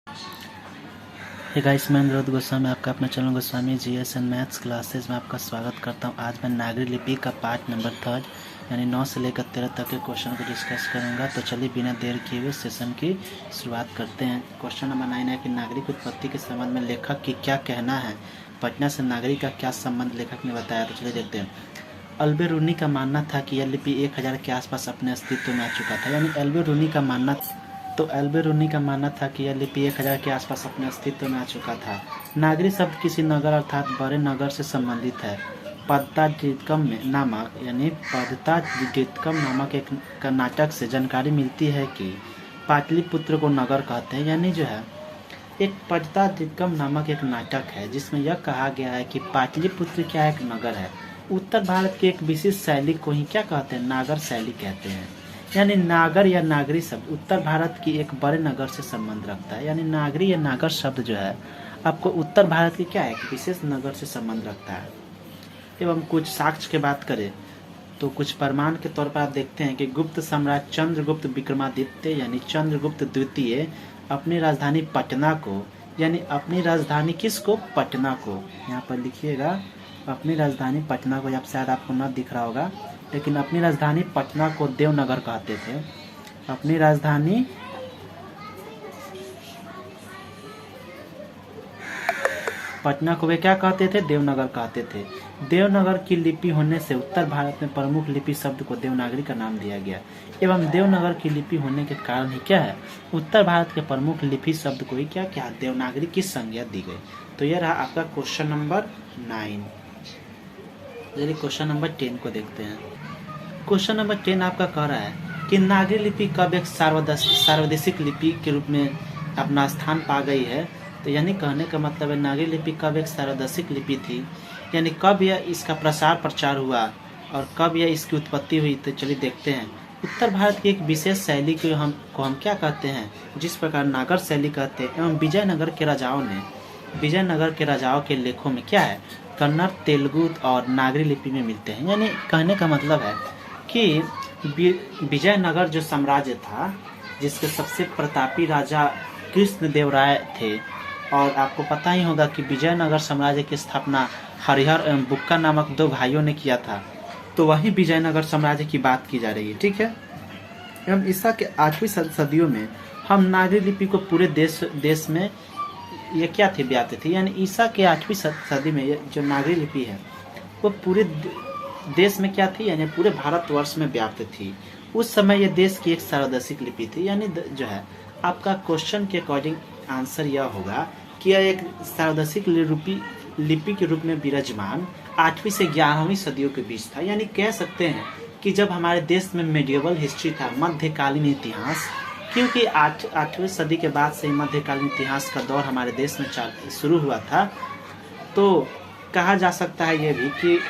Hey guys, मैं अनुरोध गोस्वामी आपका अपना channel Goswami GS and maths classes में आपका स्वागत करता हूं। आज मैं नागरी लिपि का पार्ट नंबर 3 यानी 9 से लेकर 13 तक के क्वेश्चन को डिस्कस करूंगा। तो चलिए बिना देर किए हुए सेशन की शुरुआत करते हैं। क्वेश्चन नंबर 9 है कि नागरिक उत्पत्ति के संबंध में लेखक की क्या कहना है। पटना से नागरिक का क्या संबंध लेखक ने बताया। तो चलिए देखते हैं। अल्बेरूनी का मानना था कि यह लिपि 1000 के आसपास अपने अस्तित्व में आ चुका था। यानी अल्बेरूनी का मानना था कि यह लिपि 1000 के आसपास अपने अस्तित्व में आ चुका था। नागरी शब्द किसी नगर अर्थात बड़े नगर से संबंधित है। पद्ताजितकम नामक एक नाटक से जानकारी मिलती है कि पाटलिपुत्र को नगर कहते हैं। यानी जो है एक पद्ताजितकम नामक एक नाटक है जिसमें यह कहा गया है कि पाटलिपुत्र क्या एक नगर है। उत्तर भारत की एक विशेष शैली को ही क्या कहते हैं, नागर शैली कहते हैं। यानी नागर या नागरी शब्द उत्तर भारत की एक बड़े नगर से संबंध रखता है। यानी नागरी या नागर शब्द जो है आपको उत्तर भारत की क्या है, एक विशेष नगर से संबंध रखता है। एवं कुछ साक्ष्य की बात करें तो कुछ प्रमाण के तौर पर आप देखते हैं कि गुप्त सम्राट चंद्रगुप्त विक्रमादित्य यानी चंद्रगुप्त द्वितीय अपनी राजधानी पटना को, यानी अपनी राजधानी किसको, पटना को, यहाँ पर लिखिएगा अपनी राजधानी पटना को, शायद आपको न दिख रहा होगा, लेकिन अपनी राजधानी पटना को देवनगर कहते थे। अपनी राजधानी पटना को वे क्या कहते थे, देवनगर कहते थे। देवनगर की लिपि होने से उत्तर भारत में प्रमुख लिपि शब्द को देवनागरी का नाम दिया गया। एवं देवनगर की लिपि होने के कारण ही क्या है, उत्तर भारत के प्रमुख लिपि शब्द को ही क्या क्या देवनागरी की संज्ञा दी गई। तो यह रहा आपका क्वेश्चन नंबर 9। चलिए क्वेश्चन नंबर 10 को देखते हैं। क्वेश्चन नंबर 10 आपका कह रहा है कि नागरी लिपि कब एक सार्वदेशिक लिपि के रूप में अपना स्थान पा गई है। तो यानी कहने का मतलब है नागरी लिपि कब एक सार्वदेशिक लिपि थी, यानी कब यह इसका प्रचार हुआ और कब यह इसकी उत्पत्ति हुई। तो चलिए देखते हैं। उत्तर भारत की एक विशेष शैली को हम क्या कहते हैं, जिस प्रकार नागर शैली कहते हैं। एवं विजयनगर के राजाओं के लेखों में क्या है, कन्नड़, तेलुगु और नागरी लिपि में मिलते हैं। यानी कहने का मतलब है कि विजयनगर जो साम्राज्य था, जिसके सबसे प्रतापी राजा कृष्णदेवराय थे, और आपको पता ही होगा कि विजयनगर साम्राज्य की स्थापना हरिहर एवं बुक्का नामक 2 भाइयों ने किया था। तो वही विजयनगर साम्राज्य की बात की जा रही है, ठीक है। एवं ईसा के 8वीं सदियों में हम नागरी लिपि को पूरे देश में ये क्या थे, व्याप्त थी। यानी ईसा के 8वीं सदी में जो नागरी लिपि है वो पूरे देश में क्या थी, यानी पूरे भारतवर्ष में व्याप्त थी। उस समय ये देश की एक सार्वदेशिक लिपि थी। यानी जो है आपका क्वेश्चन के अकॉर्डिंग आंसर यह होगा कि यह एक सार्वदेशिक लिपि के रूप में विराजमान 8वीं से 11वीं सदियों के बीच था। यानी कह सकते हैं कि जब हमारे देश में मेडिएवल हिस्ट्री था, मध्यकालीन इतिहास, क्योंकि 8वीं सदी के बाद से मध्यकालीन इतिहास का दौर हमारे देश में शुरू हुआ था। तो कहा जा सकता है यह भी कि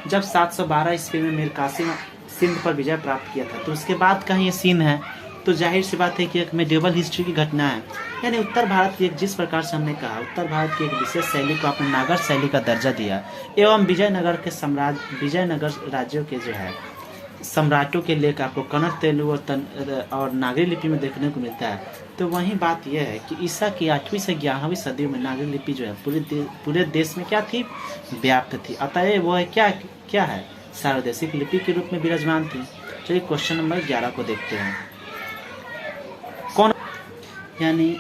जब 712 ईस्वी में मीर कासिम सिंध पर विजय प्राप्त किया था, तो उसके बाद का ये सीन है। तो जाहिर सी बात है कि एक मेडिएवल हिस्ट्री की घटना है। यानी उत्तर भारत की जिस प्रकार से हमने कहा, उत्तर भारत की एक विशेष शैली को आपने नागर शैली का दर्जा दिया। एवं विजयनगर राज्यों के जो है सम्राटों के लेख आपको कन्नड़, तेलुगु और नागरी लिपि में देखने को मिलता है। तो वही बात यह है कि ईसा की 8वीं से 11वीं सदी में नागरी लिपि जो है पूरे देश में क्या थी, व्याप्त थी। अतः वो है क्या है, सार्वदेशिक लिपि के रूप में विराजमान थी। चलिए क्वेश्चन नंबर 11 को देखते हैं। यानी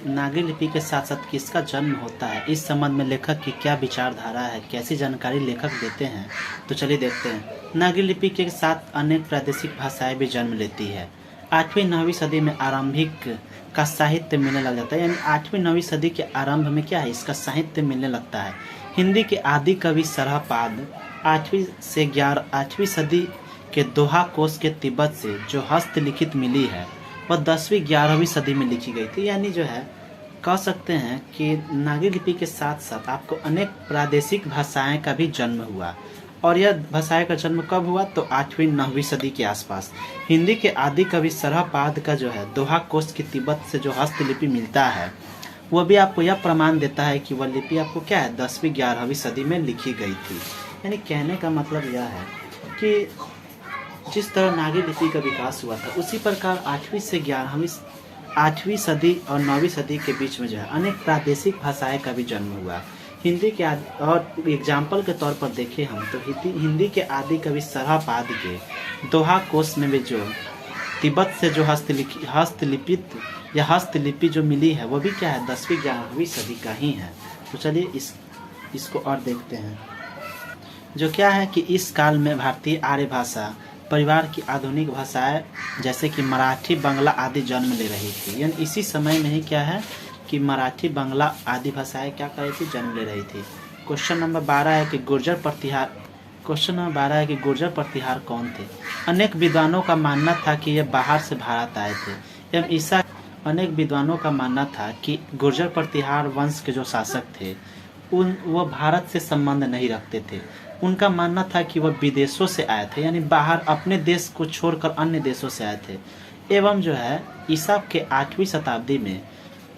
नागरी लिपि के साथ साथ किसका जन्म होता है, इस संबंध में लेखक की क्या विचारधारा है, कैसी जानकारी लेखक देते हैं। तो चलिए देखते हैं। नागरी लिपि के साथ अनेक प्रादेशिक भाषाएं भी जन्म लेती है। 8वीं-9वीं सदी में आरंभिक का साहित्य मिलने लग जाता है। यानी 8वीं-9वीं सदी के आरंभ में क्या है, इसका साहित्य मिलने लगता है। हिंदी के आदि कवि सरहपाद 8वीं सदी के दोहा कोश के तिब्बत से जो हस्तलिखित मिली है वह 10वीं-11वीं सदी में लिखी गई थी। यानी जो है कह सकते हैं कि नागरी लिपि के साथ साथ आपको अनेक प्रादेशिक भाषाएं का भी जन्म हुआ। और यह भाषाएं का जन्म कब हुआ, तो 8वीं-9वीं सदी के आसपास। हिंदी के आदि कवि सरहपाद का जो है दोहा कोश के तिब्बत से जो हस्तलिपि मिलता है, वह भी आपको यह प्रमाण देता है कि वह लिपि आपको क्या है, 10वीं-11वीं सदी में लिखी गई थी। यानी कहने का मतलब यह है कि जिस तरह नागरी लिपि का विकास हुआ था, उसी प्रकार 8वीं से 8वीं सदी और 9वीं सदी के बीच में जो है अनेक प्रादेशिक भाषाएं का भी जन्म हुआ। हिंदी के और एग्जाम्पल के तौर पर देखें हम तो हिंदी के आदि कवि सरहपाद के दोहा कोश में भी जो तिब्बत से जो हस्तलिपि जो मिली है वो भी क्या है 10वीं 11वीं सदी का ही है। तो चलिए इसको और देखते हैं। जो क्या है कि इस काल में भारतीय आर्य भाषा परिवार की आधुनिक भाषाएं जैसे कि मराठी बांग्ला आदि जन्म ले रही थी। यानी इसी समय में ही क्या है कि मराठी बांग्ला आदि भाषाएं क्या कर रही थी, जन्म ले रही थी। क्वेश्चन नंबर 12 है कि गुर्जर प्रतिहार कौन थे। अनेक विद्वानों का मानना था कि ये बाहर से भारत आए थे एवं अनेक विद्वानों का मानना था कि गुर्जर प्रतिहार वंश के जो शासक थे वो भारत से संबंध नहीं रखते थे। उनका मानना था कि वह विदेशों से आए थे, यानी बाहर अपने देश को छोड़कर अन्य देशों से आए थे। एवं जो है ईसा के 8वीं शताब्दी में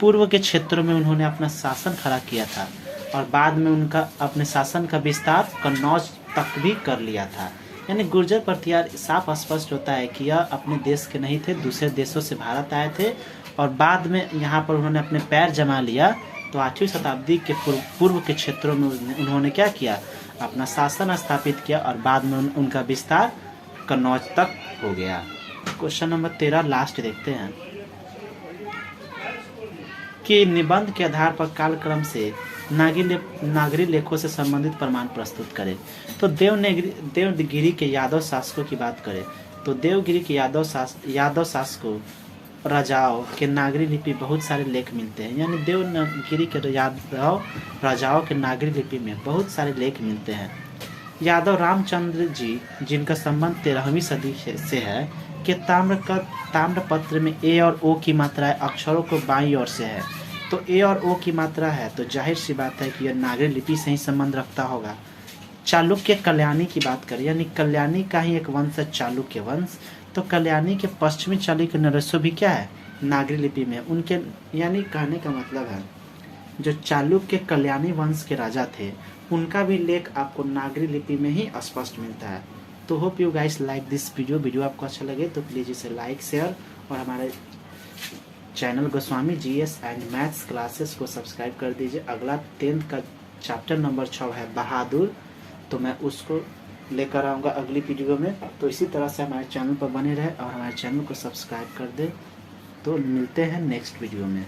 पूर्व के क्षेत्रों में उन्होंने अपना शासन खड़ा किया था और बाद में उनका अपने शासन का विस्तार कन्नौज तक भी कर लिया था। यानी गुर्जर प्रतिहार साफ स्पष्ट होता है कि यह अपने देश के नहीं थे, दूसरे देशों से भारत आए थे और बाद में यहाँ पर उन्होंने अपने पैर जमा लिया। तो 8वीं शताब्दी के पूर्व के क्षेत्रों में उन्होंने क्या किया, अपना शासन स्थापित किया और बाद में उनका विस्तार कन्नौज तक हो गया। क्वेश्चन नंबर 13 लास्ट देखते हैं कि निबंध के आधार पर कालक्रम से नागरी लेखों से संबंधित प्रमाण प्रस्तुत करें। तो देवगिरी के यादव शासकों की बात करें तो देवगिरी के यादव शासकों राजाओं के नागरी लिपि बहुत सारे लेख मिलते हैं। यानी देवगिरी के यादव राजाओं के नागरी लिपि में बहुत सारे लेख मिलते हैं। यादव रामचंद्र जी जिनका संबंध 13वीं सदी से है के ताम्रपत्र में ए और ओ की मात्रा अक्षरों को बाईं ओर से है। तो ए और ओ की मात्रा है तो जाहिर सी बात है कि यह नागरी लिपि से ही संबंध रखता होगा। चालुक्य कल्याणी की बात करें, यानी कल्याणी का ही एक वंश है चालुक्य वंश। तो कल्याणी के पश्चिमी चालुक्य नरेशो भी क्या है, नागरी लिपि में उनके, यानी कहने का मतलब है जो चालुक्य कल्याणी वंश के राजा थे उनका भी लेख आपको नागरी लिपि में ही स्पष्ट मिलता है। तो hope you guys like this video आपको अच्छा लगे तो प्लीज़ इसे लाइक शेयर और हमारे channel Goswami GS and maths classes को सब्सक्राइब कर दीजिए। अगला 10th का चैप्टर नंबर 6 है बहादुर, तो मैं उसको लेकर आऊँगा अगली वीडियो में। तो इसी तरह से हमारे चैनल पर बने रहे और हमारे चैनल को सब्सक्राइब कर दे। तो मिलते हैं नेक्स्ट वीडियो में।